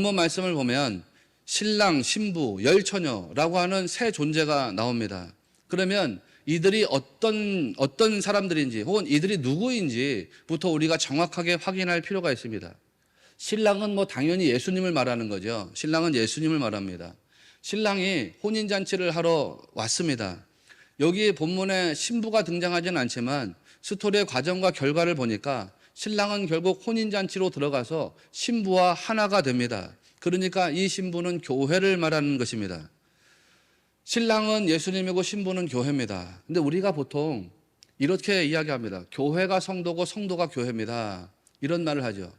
본문 말씀을 보면 신랑, 신부, 열처녀라고 하는 세 존재가 나옵니다. 그러면 이들이 어떤 사람들인지 혹은 이들이 누구인지부터 우리가 정확하게 확인할 필요가 있습니다. 신랑은 당연히 예수님을 말하는 거죠. 신랑은 예수님을 말합니다. 신랑이 혼인잔치를 하러 왔습니다. 여기 본문에 신부가 등장하지는 않지만 스토리의 과정과 결과를 보니까 신랑은 결국 혼인잔치로 들어가서 신부와 하나가 됩니다. 그러니까 이 신부는 교회를 말하는 것입니다. 신랑은 예수님이고 신부는 교회입니다. 근데 우리가 보통 이렇게 이야기합니다. 교회가 성도고 성도가 교회입니다. 이런 말을 하죠.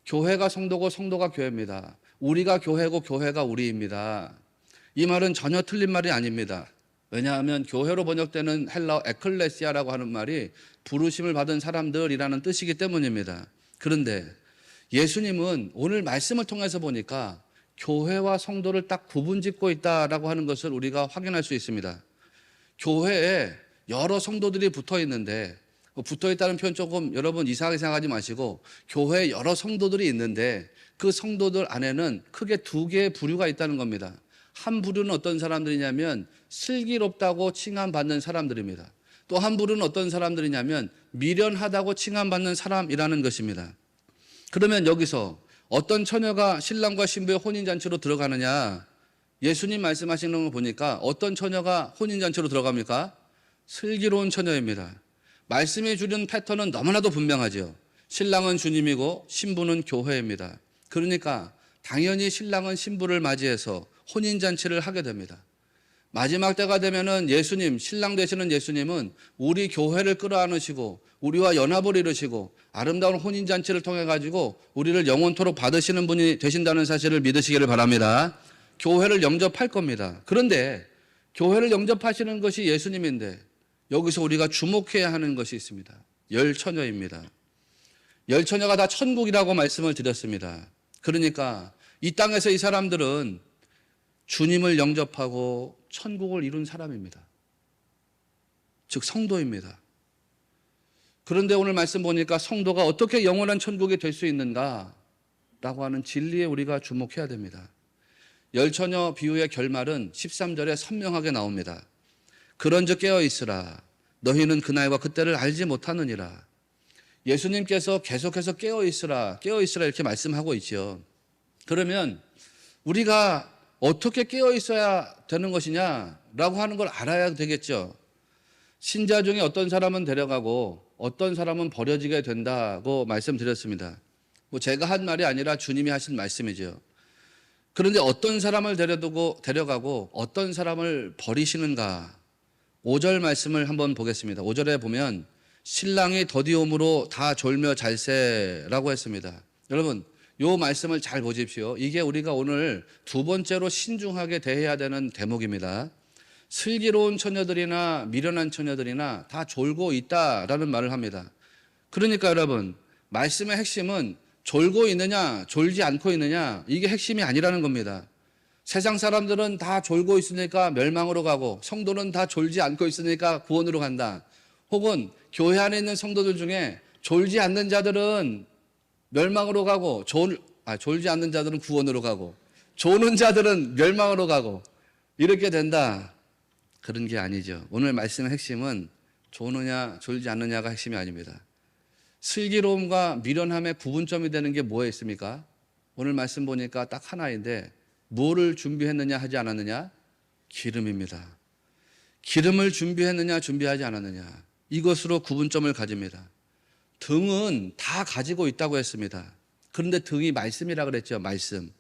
교회가 성도고 성도가 교회입니다. 우리가 교회고 교회가 우리입니다. 이 말은 전혀 틀린 말이 아닙니다. 왜냐하면 교회로 번역되는 헬라어 에클레시아라고 하는 말이 부르심을 받은 사람들이라는 뜻이기 때문입니다. 그런데 예수님은 오늘 말씀을 통해서 보니까 교회와 성도를 딱 구분짓고 있다라고 하는 것을 우리가 확인할 수 있습니다. 교회에 여러 성도들이 붙어 있는데, 붙어 있다는 표현 조금 여러분 이상하게 생각하지 마시고, 교회에 여러 성도들이 있는데 그 성도들 안에는 크게 두 개의 부류가 있다는 겁니다. 한 부류는 어떤 사람들이냐면 슬기롭다고 칭함받는 사람들입니다. 또 한 부류는 어떤 사람들이냐면 미련하다고 칭함받는 사람이라는 것입니다. 그러면 여기서 어떤 처녀가 신랑과 신부의 혼인잔치로 들어가느냐? 예수님 말씀하시는 걸 보니까 어떤 처녀가 혼인잔치로 들어갑니까? 슬기로운 처녀입니다. 말씀해 주는 패턴은 너무나도 분명하죠. 신랑은 주님이고 신부는 교회입니다. 그러니까 당연히 신랑은 신부를 맞이해서 혼인잔치를 하게 됩니다. 마지막 때가 되면은 예수님, 신랑 되시는 예수님은 우리 교회를 끌어안으시고 우리와 연합을 이루시고 아름다운 혼인잔치를 통해 가지고 우리를 영원토록 받으시는 분이 되신다는 사실을 믿으시기를 바랍니다. 교회를 영접할 겁니다. 그런데 교회를 영접하시는 것이 예수님인데 여기서 우리가 주목해야 하는 것이 있습니다. 열처녀입니다. 열처녀가 다 천국이라고 말씀을 드렸습니다. 그러니까 이 땅에서 이 사람들은 주님을 영접하고 천국을 이룬 사람입니다. 즉 성도입니다. 그런데 오늘 말씀 보니까 성도가 어떻게 영원한 천국이 될 수 있는가라고 하는 진리에 우리가 주목해야 됩니다. 열처녀 비유의 결말은 13절에 선명하게 나옵니다. 그런즉 깨어있으라. 너희는 그날과 그때를 알지 못하느니라. 예수님께서 계속해서 깨어있으라 이렇게 말씀하고 있죠. 그러면 우리가 어떻게 깨어있어야 되는 것이냐라고 하는 걸 알아야 되겠죠. 신자 중에 어떤 사람은 데려가고 어떤 사람은 버려지게 된다고 말씀드렸습니다. 제가 한 말이 아니라 주님이 하신 말씀이죠. 그런데 어떤 사람을 데려가고 어떤 사람을 버리시는가? 5절 말씀을 한번 보겠습니다. 5절에 보면 신랑이 더디옴으로 다 졸며 잘세라고 했습니다. 여러분 이 말씀을 잘 보십시오. 이게 우리가 오늘 두 번째로 신중하게 대해야 되는 대목입니다. 슬기로운 처녀들이나 미련한 처녀들이나 다 졸고 있다라는 말을 합니다. 그러니까 여러분 말씀의 핵심은 졸고 있느냐 졸지 않고 있느냐 이게 핵심이 아니라는 겁니다. 세상 사람들은 다 졸고 있으니까 멸망으로 가고 성도는 다 졸지 않고 있으니까 구원으로 간다. 혹은 교회 안에 있는 성도들 중에 졸지 않는 자들은 멸망으로 가고 졸지 않는 자들은 구원으로 가고 조는 자들은 멸망으로 가고 이렇게 된다. 그런 게 아니죠. 오늘 말씀의 핵심은 조느냐 졸지 않느냐가 핵심이 아닙니다. 슬기로움과 미련함의 구분점이 되는 게 뭐에 있습니까? 오늘 말씀 보니까 딱 하나인데 뭐를 준비했느냐 하지 않았느냐? 기름입니다. 기름을 준비했느냐 준비하지 않았느냐 이것으로 구분점을 가집니다. 등은 다 가지고 있다고 했습니다. 그런데 등이 말씀이라 그랬죠. 말씀.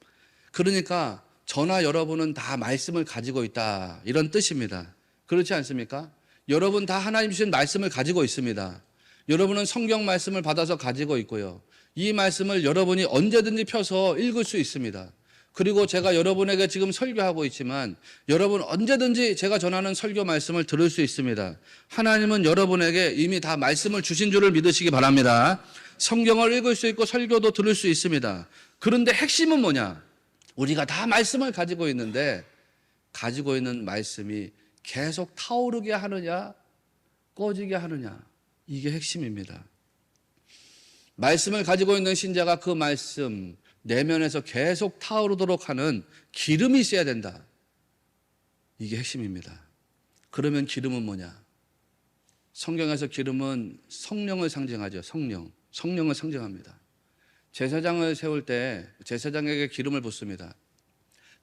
그러니까 저나 여러분은 다 말씀을 가지고 있다 이런 뜻입니다. 그렇지 않습니까? 여러분 다 하나님 주신 말씀을 가지고 있습니다. 여러분은 성경 말씀을 받아서 가지고 있고요. 이 말씀을 여러분이 언제든지 펴서 읽을 수 있습니다. 그리고 제가 여러분에게 지금 설교하고 있지만 여러분 언제든지 제가 전하는 설교 말씀을 들을 수 있습니다. 하나님은 여러분에게 이미 다 말씀을 주신 줄을 믿으시기 바랍니다. 성경을 읽을 수 있고 설교도 들을 수 있습니다. 그런데 핵심은 뭐냐? 우리가 다 말씀을 가지고 있는데 가지고 있는 말씀이 계속 타오르게 하느냐 꺼지게 하느냐 이게 핵심입니다. 말씀을 가지고 있는 신자가 그 말씀 내면에서 계속 타오르도록 하는 기름이 있어야 된다. 이게 핵심입니다. 그러면 기름은 뭐냐? 성경에서 기름은 성령을 상징하죠. 성령을 상징합니다. 제사장을 세울 때 제사장에게 기름을 붓습니다.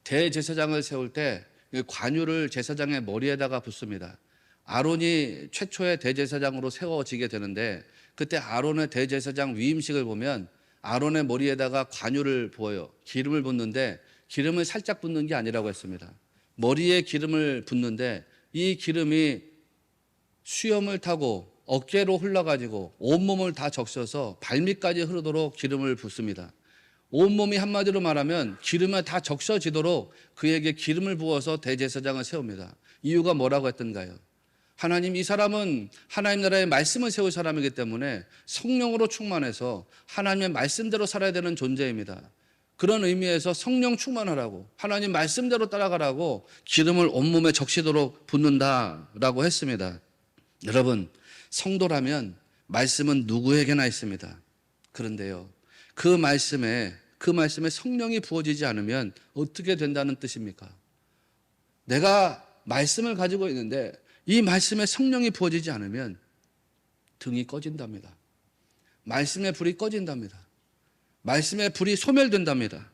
대제사장을 세울 때 관유를 제사장의 머리에다가 붓습니다. 아론이 최초의 대제사장으로 세워지게 되는데 그때 아론의 대제사장 위임식을 보면 아론의 머리에다가 관유를 부어요. 기름을 붓는데 기름을 살짝 붓는 게 아니라고 했습니다. 머리에 기름을 붓는데 이 기름이 수염을 타고 어깨로 흘러가지고 온몸을 다 적셔서 발밑까지 흐르도록 기름을 붓습니다. 온몸이 한마디로 말하면 기름에 다 적셔지도록 그에게 기름을 부어서 대제사장을 세웁니다. 이유가 뭐라고 했던가요? 하나님, 이 사람은 하나님 나라의 말씀을 세울 사람이기 때문에 성령으로 충만해서 하나님의 말씀대로 살아야 되는 존재입니다. 그런 의미에서 성령 충만하라고, 하나님 말씀대로 따라가라고 기름을 온몸에 적시도록 붓는다라고 했습니다. 여러분, 성도라면 말씀은 누구에게나 있습니다. 그런데요, 그 말씀에 성령이 부어지지 않으면 어떻게 된다는 뜻입니까? 내가 말씀을 가지고 있는데 이 말씀에 성령이 부어지지 않으면 등이 꺼진답니다. 말씀의 불이 꺼진답니다. 말씀의 불이 소멸된답니다.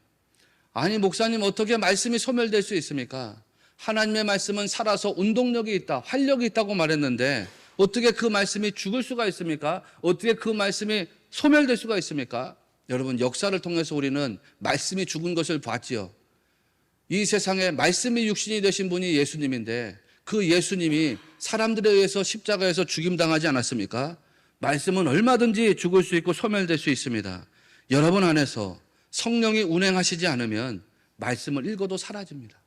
아니, 목사님, 어떻게 말씀이 소멸될 수 있습니까? 하나님의 말씀은 살아서 운동력이 있다, 활력이 있다고 말했는데 어떻게 그 말씀이 죽을 수가 있습니까? 어떻게 그 말씀이 소멸될 수가 있습니까? 여러분, 역사를 통해서 우리는 말씀이 죽은 것을 봤지요. 이 세상에 말씀이 육신이 되신 분이 예수님인데 그 예수님이 사람들에 의해서 십자가에서 죽임당하지 않았습니까? 말씀은 얼마든지 죽을 수 있고 소멸될 수 있습니다. 여러분 안에서 성령이 운행하시지 않으면 말씀을 읽어도 사라집니다.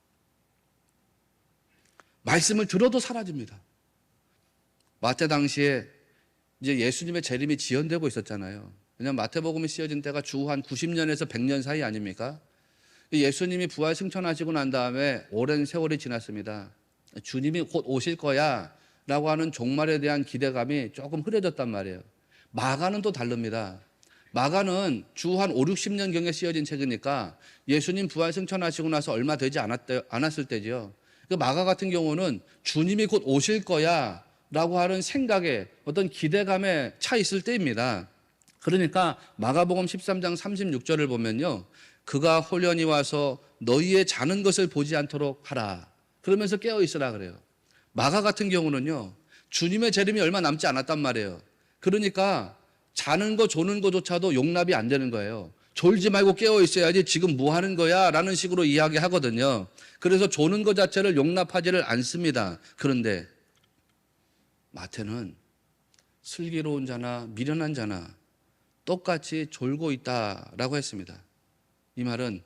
말씀을 들어도 사라집니다. 마태 당시에 이제 예수님의 재림이 지연되고 있었잖아요. 왜냐하면 마태복음이 쓰여진 때가 주 한 90년에서 100년 사이 아닙니까? 예수님이 부활 승천하시고 난 다음에 오랜 세월이 지났습니다. 주님이 곧 오실 거야 라고 하는 종말에 대한 기대감이 조금 흐려졌단 말이에요. 마가는 또 다릅니다. 마가는 주 한 5, 60년경에 쓰여진 책이니까 예수님 부활 승천하시고 나서 얼마 되지 않았을 때죠. 마가 같은 경우는 주님이 곧 오실 거야 라고 하는 생각에 어떤 기대감에 차 있을 때입니다. 그러니까 마가복음 13장 36절을 보면요, 그가 홀연히 와서 너희의 자는 것을 보지 않도록 하라 그러면서 깨어 있으라 그래요. 마가 같은 경우는요, 주님의 재림이 얼마 남지 않았단 말이에요. 그러니까 자는 거 조는 거조차도 용납이 안 되는 거예요. 졸지 말고 깨어 있어야지 지금 뭐 하는 거야 라는 식으로 이야기하거든요. 그래서 조는 것 자체를 용납하지를 않습니다. 그런데 마태는 슬기로운 자나 미련한 자나 똑같이 졸고 있다라고 했습니다. 이 말은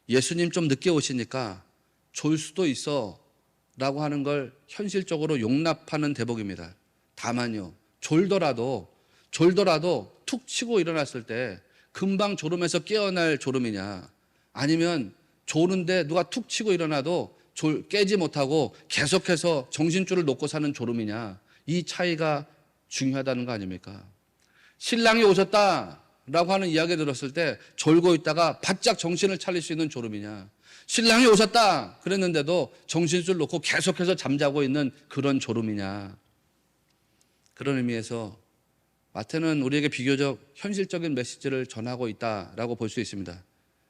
예수님 좀 늦게 오시니까 졸 수도 있어 라고 하는 걸 현실적으로 용납하는 대목입니다. 다만요, 졸더라도 툭 치고 일어났을 때 금방 졸음에서 깨어날 졸음이냐, 아니면 졸은데 누가 툭 치고 일어나도 깨지 못하고 계속해서 정신줄을 놓고 사는 졸음이냐, 이 차이가 중요하다는 거 아닙니까? 신랑이 오셨다라고 하는 이야기 들었을 때 졸고 있다가 바짝 정신을 차릴 수 있는 졸음이냐, 신랑이 오셨다 그랬는데도 정신줄 놓고 계속해서 잠자고 있는 그런 졸음이냐. 그런 의미에서 마태는 우리에게 비교적 현실적인 메시지를 전하고 있다라고 볼 수 있습니다.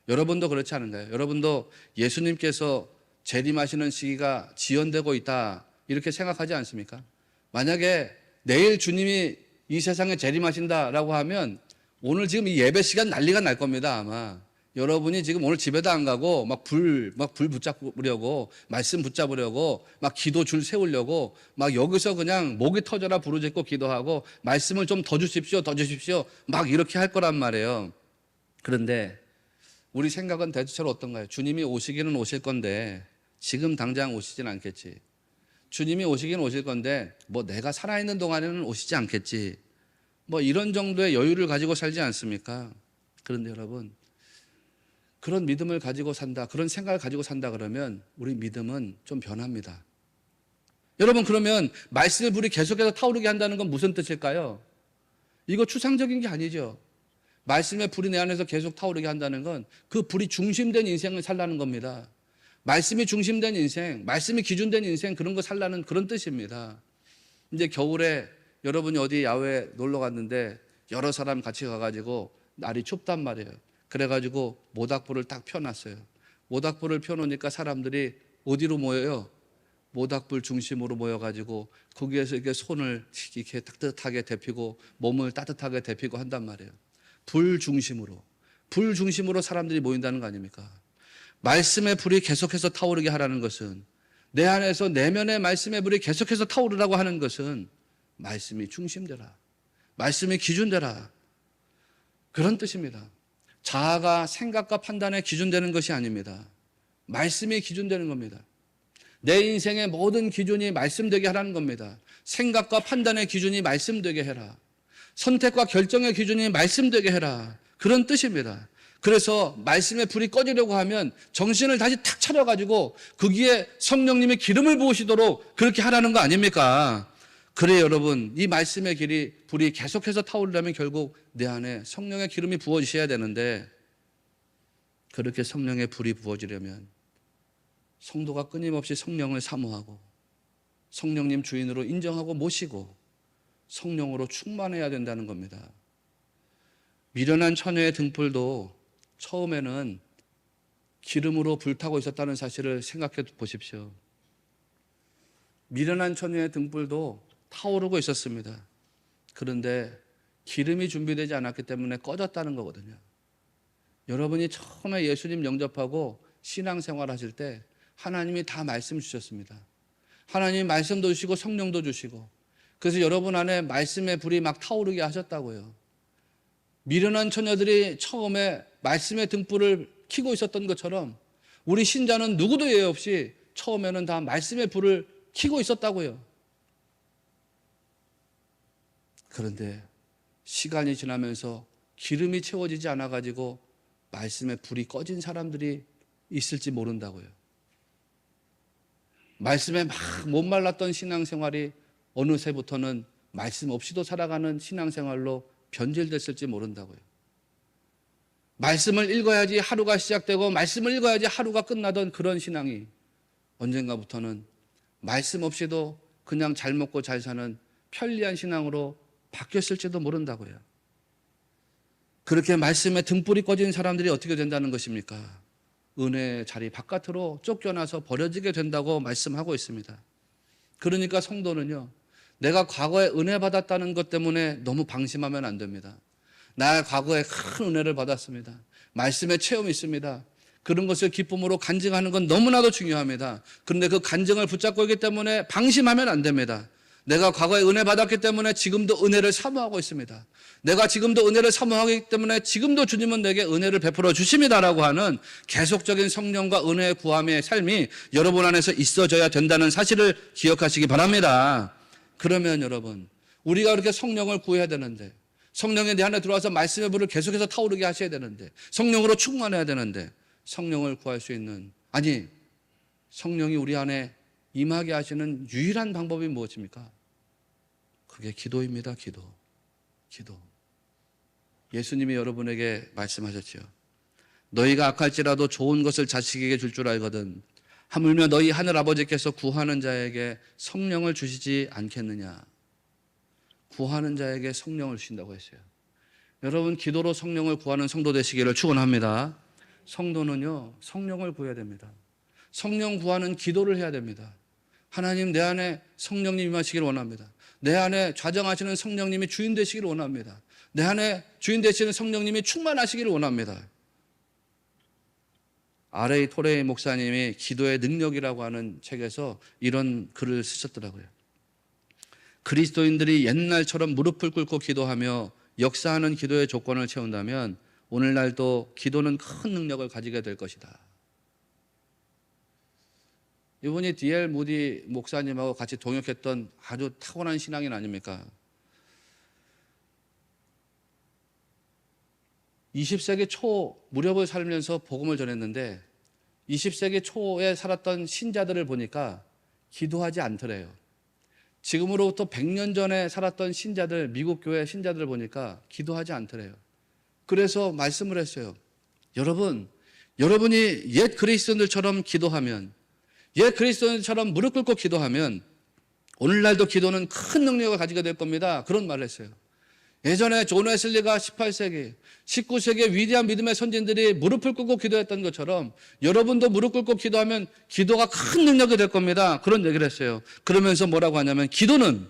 여러분도 그렇지 않은가요? 여러분도 예수님께서 재림하시는 시기가 지연되고 있다 이렇게 생각하지 않습니까? 만약에 내일 주님이 이 세상에 재림하신다라고 하면 오늘 지금 이 예배 시간 난리가 날 겁니다. 아마 여러분이 지금 오늘 집에도 안 가고 막 불 붙잡으려고, 말씀 붙잡으려고 막 기도 줄 세우려고 막 여기서 그냥 목이 터져라 부르짖고 기도하고 말씀을 좀 더 주십시오 막 이렇게 할 거란 말이에요. 그런데 우리 생각은 대체로 어떤가요? 주님이 오시기는 오실 건데 지금 당장 오시진 않겠지. 주님이 오시긴 오실 건데 뭐 내가 살아있는 동안에는 오시지 않겠지. 뭐 이런 정도의 여유를 가지고 살지 않습니까? 그런데 여러분, 그런 믿음을 가지고 산다, 그런 생각을 가지고 산다 그러면 우리 믿음은 좀 변합니다. 여러분, 그러면 말씀의 불이 계속해서 타오르게 한다는 건 무슨 뜻일까요? 이거 추상적인 게 아니죠. 말씀의 불이 내 안에서 계속 타오르게 한다는 건 그 불이 중심된 인생을 살라는 겁니다. 말씀이 중심된 인생, 말씀이 기준된 인생, 그런 거 살라는 그런 뜻입니다. 이제 겨울에 여러분이 어디 야외에 놀러 갔는데 여러 사람 같이 가가지고 날이 춥단 말이에요. 그래가지고 모닥불을 딱 펴놨어요. 모닥불을 펴놓으니까 사람들이 어디로 모여요? 모닥불 중심으로 모여가지고 거기에서 이렇게 손을 이렇게 따뜻하게 데피고 몸을 따뜻하게 데피고 한단 말이에요. 불 중심으로 사람들이 모인다는 거 아닙니까? 말씀의 불이 계속해서 타오르게 하라는 것은, 내 안에서 내면의 말씀의 불이 계속해서 타오르라고 하는 것은 말씀이 중심되라, 말씀이 기준되라, 그런 뜻입니다. 자아가 생각과 판단에 기준되는 것이 아닙니다. 말씀이 기준되는 겁니다. 내 인생의 모든 기준이 말씀되게 하라는 겁니다. 생각과 판단의 기준이 말씀되게 해라. 선택과 결정의 기준이 말씀되게 해라. 그런 뜻입니다. 그래서 말씀의 불이 꺼지려고 하면 정신을 다시 탁 차려가지고 거기에 성령님이 기름을 부으시도록 그렇게 하라는 거 아닙니까? 그래 여러분, 이 말씀의 불이 계속해서 타오르려면 결국 내 안에 성령의 기름이 부어지셔야 되는데, 그렇게 성령의 불이 부어지려면 성도가 끊임없이 성령을 사모하고 성령님 주인으로 인정하고 모시고 성령으로 충만해야 된다는 겁니다. 미련한 처녀의 등불도 처음에는 기름으로 불타고 있었다는 사실을 생각해 보십시오. 미련한 처녀의 등불도 타오르고 있었습니다. 그런데 기름이 준비되지 않았기 때문에 꺼졌다는 거거든요. 여러분이 처음에 예수님 영접하고 신앙생활 하실 때 하나님이 다 말씀 주셨습니다. 하나님이 말씀도 주시고 성령도 주시고, 그래서 여러분 안에 말씀의 불이 막 타오르게 하셨다고요. 미련한 처녀들이 처음에 말씀의 등불을 켜고 있었던 것처럼 우리 신자는 누구도 예외 없이 처음에는 다 말씀의 불을 켜고 있었다고요. 그런데 시간이 지나면서 기름이 채워지지 않아가지고 말씀의 불이 꺼진 사람들이 있을지 모른다고요. 말씀에 막 못 말랐던 신앙생활이 어느새부터는 말씀 없이도 살아가는 신앙생활로 변질됐을지 모른다고요. 말씀을 읽어야지 하루가 시작되고 말씀을 읽어야지 하루가 끝나던 그런 신앙이 언젠가부터는 말씀 없이도 그냥 잘 먹고 잘 사는 편리한 신앙으로 바뀌었을지도 모른다고요. 그렇게 말씀에 등불이 꺼진 사람들이 어떻게 된다는 것입니까? 은혜의 자리 바깥으로 쫓겨나서 버려지게 된다고 말씀하고 있습니다. 그러니까 성도는요, 내가 과거에 은혜 받았다는 것 때문에 너무 방심하면 안 됩니다. 나 과거에 큰 은혜를 받았습니다. 말씀의 체험이 있습니다. 그런 것을 기쁨으로 간증하는 건 너무나도 중요합니다. 그런데 그 간증을 붙잡고 있기 때문에 방심하면 안 됩니다. 내가 과거에 은혜 받았기 때문에 지금도 은혜를 사모하고 있습니다. 내가 지금도 은혜를 사모하기 때문에 지금도 주님은 내게 은혜를 베풀어 주십니다라고 하는 계속적인 성령과 은혜의 구함의 삶이 여러분 안에서 있어져야 된다는 사실을 기억하시기 바랍니다. 그러면 여러분, 우리가 그렇게 성령을 구해야 되는데, 성령이 내 안에 들어와서 말씀의 불을 계속해서 타오르게 하셔야 되는데, 성령으로 충만해야 되는데, 성령을 구할 수 있는, 아니 성령이 우리 안에 임하게 하시는 유일한 방법이 무엇입니까? 그게 기도입니다. 기도. 예수님이 여러분에게 말씀하셨죠. 너희가 악할지라도 좋은 것을 자식에게 줄 줄 알거든 하물며 너희 하늘 아버지께서 구하는 자에게 성령을 주시지 않겠느냐. 구하는 자에게 성령을 주신다고 했어요. 여러분, 기도로 성령을 구하는 성도 되시기를 축원합니다. 성도는요, 성령을 구해야 됩니다. 성령 구하는 기도를 해야 됩니다. 하나님, 내 안에 성령님 임하시기를 원합니다. 내 안에 좌정하시는 성령님이 주인 되시기를 원합니다. 내 안에 주인 되시는 성령님이 충만하시기를 원합니다. R.A. 토레이 목사님이 기도의 능력이라고 하는 책에서 이런 글을 쓰셨더라고요. 그리스도인들이 옛날처럼 무릎을 꿇고 기도하며 역사하는 기도의 조건을 채운다면 오늘날도 기도는 큰 능력을 가지게 될 것이다. 이분이 D.L. 무디 목사님하고 같이 동역했던 아주 타고난 신앙인 아닙니까? 20세기 초 무렵을 살면서 복음을 전했는데 20세기 초에 살았던 신자들을 보니까 기도하지 않더래요. 지금으로부터 100년 전에 살았던 신자들, 미국 교회 신자들을 보니까 기도하지 않더래요. 그래서 말씀을 했어요. 여러분이 옛 그리스도인들처럼 기도하면, 옛 그리스도인들처럼 무릎 꿇고 기도하면 오늘날도 기도는 큰 능력을 가지게 될 겁니다. 그런 말을 했어요. 예전에 존 웨슬리가 18세기, 19세기의 위대한 믿음의 선진들이 무릎을 꿇고 기도했던 것처럼 여러분도 무릎 꿇고 기도하면 기도가 큰 능력이 될 겁니다. 그런 얘기를 했어요. 그러면서 뭐라고 하냐면 기도는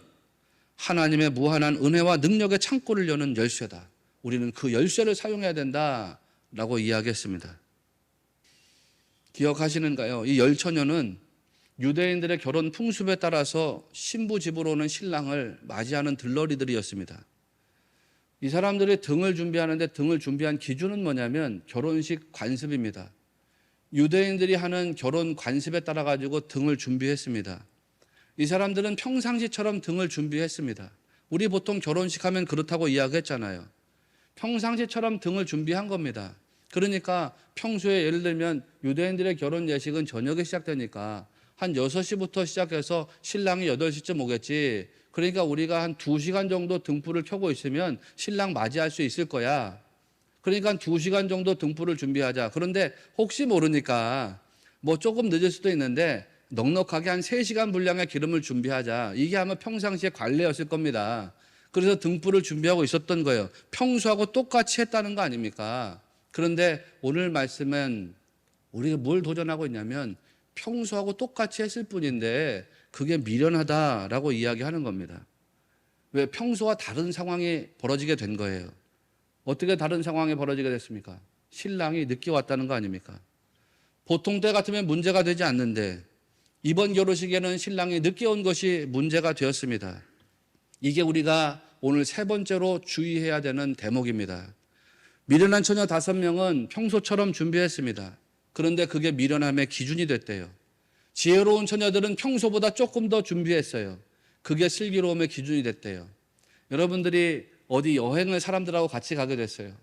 하나님의 무한한 은혜와 능력의 창고를 여는 열쇠다. 우리는 그 열쇠를 사용해야 된다라고 이야기했습니다. 기억하시는가요? 이 열처녀는 유대인들의 결혼 풍습에 따라서 신부 집으로 오는 신랑을 맞이하는 들러리들이었습니다. 이 사람들이 등을 준비하는데 등을 준비한 기준은 뭐냐면 결혼식 관습입니다. 유대인들이 하는 결혼 관습에 따라 가지고 등을 준비했습니다. 이 사람들은 평상시처럼 등을 준비했습니다. 우리 보통 결혼식 하면 그렇다고 이야기했잖아요. 평상시처럼 등을 준비한 겁니다. 그러니까 평소에 예를 들면 유대인들의 결혼 예식은 저녁에 시작되니까 한 6시부터 시작해서 신랑이 8시쯤 오겠지. 그러니까 우리가 한 2시간 정도 등불을 켜고 있으면 신랑 맞이할 수 있을 거야. 그러니까 한 2시간 정도 등불을 준비하자. 그런데 혹시 모르니까 뭐 조금 늦을 수도 있는데 넉넉하게 한 3시간 분량의 기름을 준비하자. 이게 아마 평상시의 관례였을 겁니다. 그래서 등불을 준비하고 있었던 거예요. 평소하고 똑같이 했다는 거 아닙니까? 그런데 오늘 말씀은 우리가 뭘 도전하고 있냐면 평소하고 똑같이 했을 뿐인데 그게 미련하다라고 이야기하는 겁니다. 왜? 평소와 다른 상황이 벌어지게 된 거예요. 어떻게 다른 상황이 벌어지게 됐습니까? 신랑이 늦게 왔다는 거 아닙니까? 보통 때 같으면 문제가 되지 않는데 이번 결혼식에는 신랑이 늦게 온 것이 문제가 되었습니다. 이게 우리가 오늘 3번째로 주의해야 되는 대목입니다. 미련한 처녀 5명은 평소처럼 준비했습니다. 그런데 그게 미련함의 기준이 됐대요. 지혜로운 처녀들은 평소보다 조금 더 준비했어요. 그게 슬기로움의 기준이 됐대요. 여러분들이 어디 여행을 사람들하고 같이 가게 됐어요.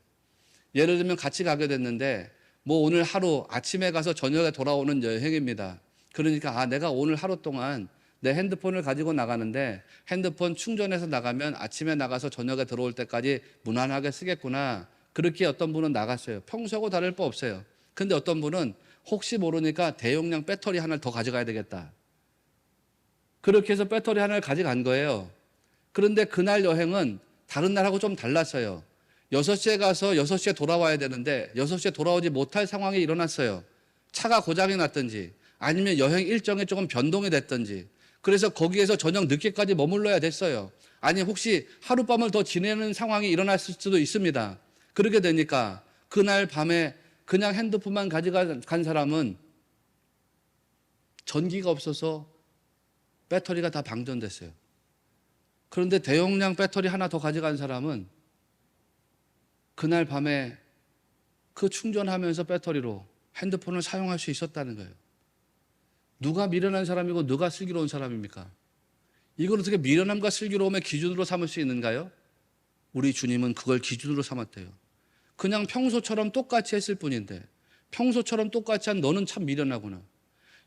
예를 들면 같이 가게 됐는데 뭐 오늘 하루 아침에 가서 저녁에 돌아오는 여행입니다. 그러니까 내가 오늘 하루 동안 내 핸드폰을 가지고 나가는데 핸드폰 충전해서 나가면 아침에 나가서 저녁에 들어올 때까지 무난하게 쓰겠구나. 그렇게 어떤 분은 나갔어요. 평소하고 다를 바 없어요. 근데 어떤 분은 혹시 모르니까 대용량 배터리 하나를 더 가져가야 되겠다. 그렇게 해서 배터리 하나를 가져간 거예요. 그런데 그날 여행은 다른 날하고 좀 달랐어요. 6시에 가서 6시에 돌아와야 되는데 6시에 돌아오지 못할 상황이 일어났어요. 차가 고장이 났든지 아니면 여행 일정이 조금 변동이 됐든지 그래서 거기에서 저녁 늦게까지 머물러야 됐어요. 아니 혹시 하룻밤을 더 지내는 상황이 일어났을 수도 있습니다. 그렇게 되니까 그날 밤에 그냥 핸드폰만 가져간 사람은 전기가 없어서 배터리가 다 방전됐어요. 그런데 대용량 배터리 하나 더 가져간 사람은 그날 밤에 그 충전하면서 배터리로 핸드폰을 사용할 수 있었다는 거예요. 누가 미련한 사람이고 누가 슬기로운 사람입니까? 이걸 어떻게 미련함과 슬기로움의 기준으로 삼을 수 있는가요? 우리 주님은 그걸 기준으로 삼았대요. 그냥 평소처럼 똑같이 했을 뿐인데 평소처럼 똑같이 한 너는 참 미련하구나.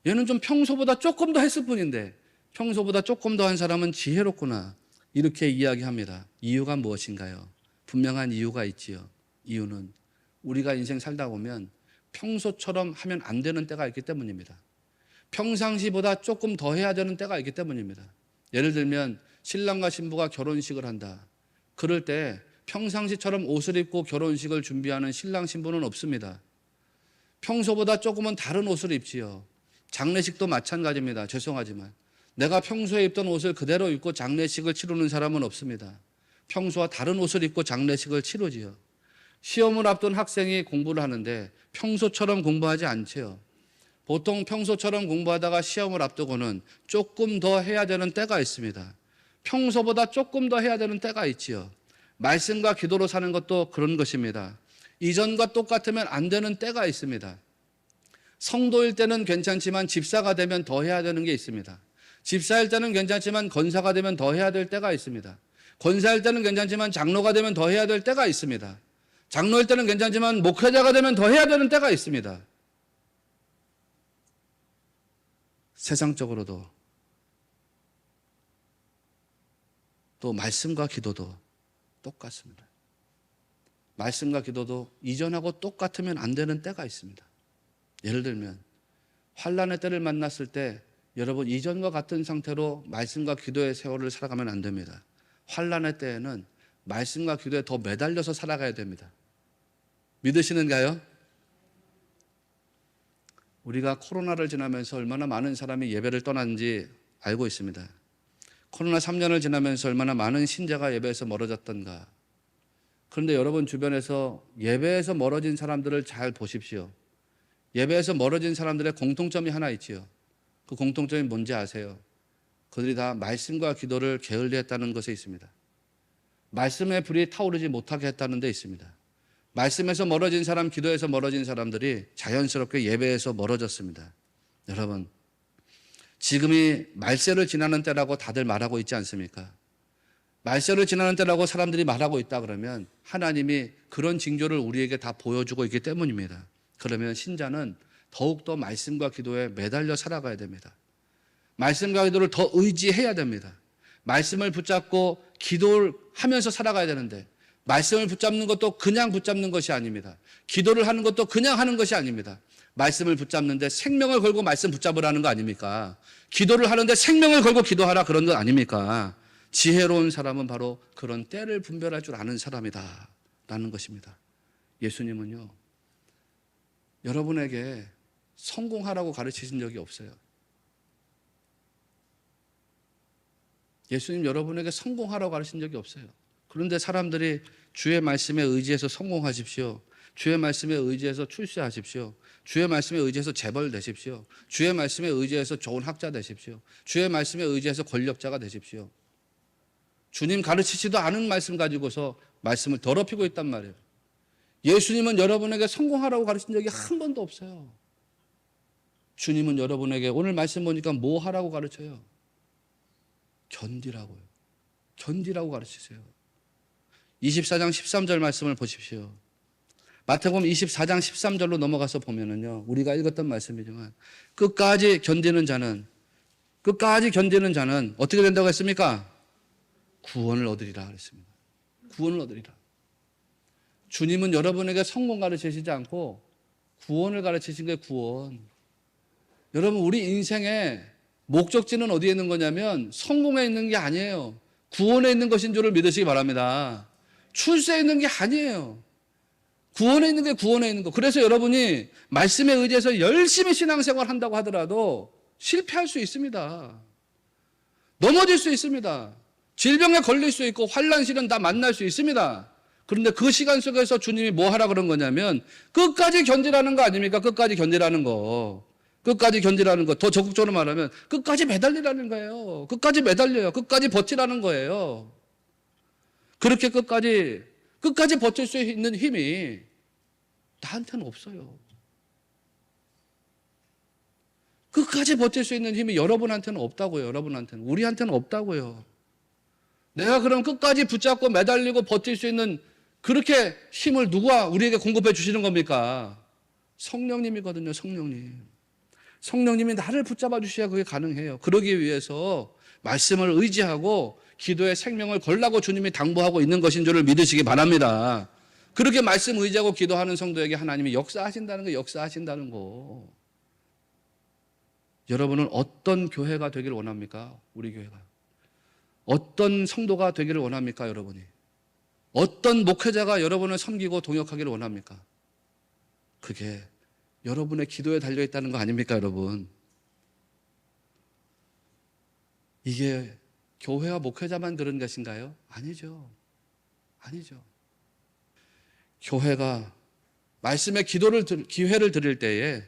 얘는 좀 평소보다 조금 더 했을 뿐인데 평소보다 조금 더 한 사람은 지혜롭구나. 이렇게 이야기합니다. 이유가 무엇인가요? 분명한 이유가 있지요. 이유는 우리가 인생 살다 보면 평소처럼 하면 안 되는 때가 있기 때문입니다. 평상시보다 조금 더 해야 되는 때가 있기 때문입니다. 예를 들면 신랑과 신부가 결혼식을 한다. 그럴 때 평상시처럼 옷을 입고 결혼식을 준비하는 신랑 신부는 없습니다. 평소보다 조금은 다른 옷을 입지요. 장례식도 마찬가지입니다. 죄송하지만 내가 평소에 입던 옷을 그대로 입고 장례식을 치르는 사람은 없습니다. 평소와 다른 옷을 입고 장례식을 치르지요. 시험을 앞둔 학생이 공부를 하는데 평소처럼 공부하지 않지요. 보통 평소처럼 공부하다가 시험을 앞두고는 조금 더 해야 되는 때가 있습니다. 평소보다 조금 더 해야 되는 때가 있지요. 말씀과 기도로 사는 것도 그런 것입니다. 이전과 똑같으면 안 되는 때가 있습니다. 성도일 때는 괜찮지만 집사가 되면 더 해야 되는 게 있습니다. 집사일 때는 괜찮지만 권사가 되면 더 해야 될 때가 있습니다. 권사일 때는 괜찮지만 장로가 되면 더 해야 될 때가 있습니다. 장로일 때는 괜찮지만 목회자가 되면 더 해야 되는 때가 있습니다. 세상적으로도 또 말씀과 기도도 똑같습니다. 말씀과 기도도 이전하고 똑같으면 안 되는 때가 있습니다. 예를 들면 환난의 때를 만났을 때 여러분 이전과 같은 상태로 말씀과 기도의 세월을 살아가면 안 됩니다. 환난의 때에는 말씀과 기도에 더 매달려서 살아가야 됩니다. 믿으시는가요? 우리가 코로나를 지나면서 얼마나 많은 사람이 예배를 떠났는지 알고 있습니다. 코로나 3년을 지나면서 얼마나 많은 신자가 예배에서 멀어졌던가. 그런데 여러분 주변에서 예배에서 멀어진 사람들을 잘 보십시오. 예배에서 멀어진 사람들의 공통점이 하나 있지요. 그 공통점이 뭔지 아세요? 그들이 다 말씀과 기도를 게을리했다는 것에 있습니다. 말씀의 불이 타오르지 못하게 했다는 데 있습니다. 말씀에서 멀어진 사람, 기도에서 멀어진 사람들이 자연스럽게 예배에서 멀어졌습니다. 여러분, 지금이 말세를 지나는 때라고 다들 말하고 있지 않습니까? 말세를 지나는 때라고 사람들이 말하고 있다 그러면 하나님이 그런 징조를 우리에게 다 보여주고 있기 때문입니다. 그러면 신자는 더욱더 말씀과 기도에 매달려 살아가야 됩니다. 말씀과 기도를 더 의지해야 됩니다. 말씀을 붙잡고 기도를 하면서 살아가야 되는데 말씀을 붙잡는 것도 그냥 붙잡는 것이 아닙니다. 기도를 하는 것도 그냥 하는 것이 아닙니다. 말씀을 붙잡는데 생명을 걸고 말씀 붙잡으라는 거 아닙니까? 기도를 하는데 생명을 걸고 기도하라 그런 거 아닙니까? 지혜로운 사람은 바로 그런 때를 분별할 줄 아는 사람이다 라는 것입니다. 예수님은요, 여러분에게 성공하라고 가르치신 적이 없어요. 예수님 여러분에게 성공하라고 가르친 적이 없어요. 그런데 사람들이 주의 말씀에 의지해서 성공하십시오. 주의 말씀에 의지해서 출세하십시오. 주의 말씀에 의지해서 재벌 되십시오. 주의 말씀에 의지해서 좋은 학자 되십시오. 주의 말씀에 의지해서 권력자가 되십시오. 주님 가르치지도 않은 말씀 가지고서 말씀을 더럽히고 있단 말이에요. 예수님은 여러분에게 성공하라고 가르친 적이 한 번도 없어요. 주님은 여러분에게 오늘 말씀 보니까 뭐 하라고 가르쳐요? 견디라고요. 견디라고 가르치세요. 24장 13절 말씀을 보십시오. 마태복음 24장 13절로 넘어가서 보면은요, 우리가 읽었던 말씀이지만 끝까지 견디는 자는 어떻게 된다고 했습니까? 구원을 얻으리라 그랬습니다. 구원을 얻으리라. 주님은 여러분에게 성공 가르치시지 않고 구원을 가르치신 게 구원. 여러분, 우리 인생의 목적지는 어디에 있는 거냐면 성공에 있는 게 아니에요. 구원에 있는 것인 줄을 믿으시기 바랍니다. 출세에 있는 게 아니에요. 구원에 있는 게 구원에 있는 거. 그래서 여러분이 말씀에 의지해서 열심히 신앙생활 한다고 하더라도 실패할 수 있습니다. 넘어질 수 있습니다. 질병에 걸릴 수 있고 환난 시련 다 만날 수 있습니다. 그런데 그 시간 속에서 주님이 뭐 하라 그런 거냐면 끝까지 견디라는 거 아닙니까? 끝까지 견디라는 거. 끝까지 견디라는 거. 더 적극적으로 말하면 끝까지 매달리라는 거예요. 끝까지 매달려요. 끝까지 버티라는 거예요. 그렇게 끝까지 버틸 수 있는 힘이 나한테는 없어요. 끝까지 버틸 수 있는 힘이 여러분한테는 없다고요. 여러분한테는. 우리한테는 없다고요. 내가 그럼 끝까지 붙잡고 매달리고 버틸 수 있는 그렇게 힘을 누가 우리에게 공급해 주시는 겁니까? 성령님이거든요. 성령님. 성령님이 나를 붙잡아 주셔야 그게 가능해요. 그러기 위해서 말씀을 의지하고 기도에 생명을 걸라고 주님이 당부하고 있는 것인 줄을 믿으시기 바랍니다. 그렇게 말씀 의지하고 기도하는 성도에게 하나님이 역사하신다는 거. 여러분은 어떤 교회가 되기를 원합니까? 우리 교회가. 어떤 성도가 되기를 원합니까, 여러분이? 어떤 목회자가 여러분을 섬기고 동역하기를 원합니까? 그게 여러분의 기도에 달려있다는 거 아닙니까, 여러분? 이게 교회와 목회자만 그런 것인가요? 아니죠. 아니죠. 교회가 말씀의 기회를 드릴 때에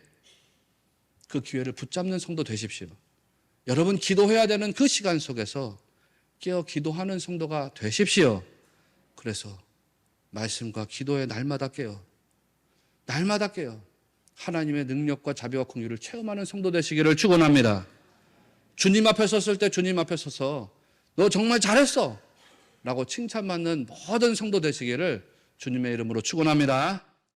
그 기회를 붙잡는 성도 되십시오. 여러분 기도해야 되는 그 시간 속에서 깨어 기도하는 성도가 되십시오. 그래서 말씀과 기도에 날마다 깨어 하나님의 능력과 자비와 긍휼을 체험하는 성도 되시기를 축원합니다. 주님 앞에 섰을 때 주님 앞에 서서 너 정말 잘했어 라고 칭찬받는 모든 성도 되시기를 주님의 이름으로 축원합니다.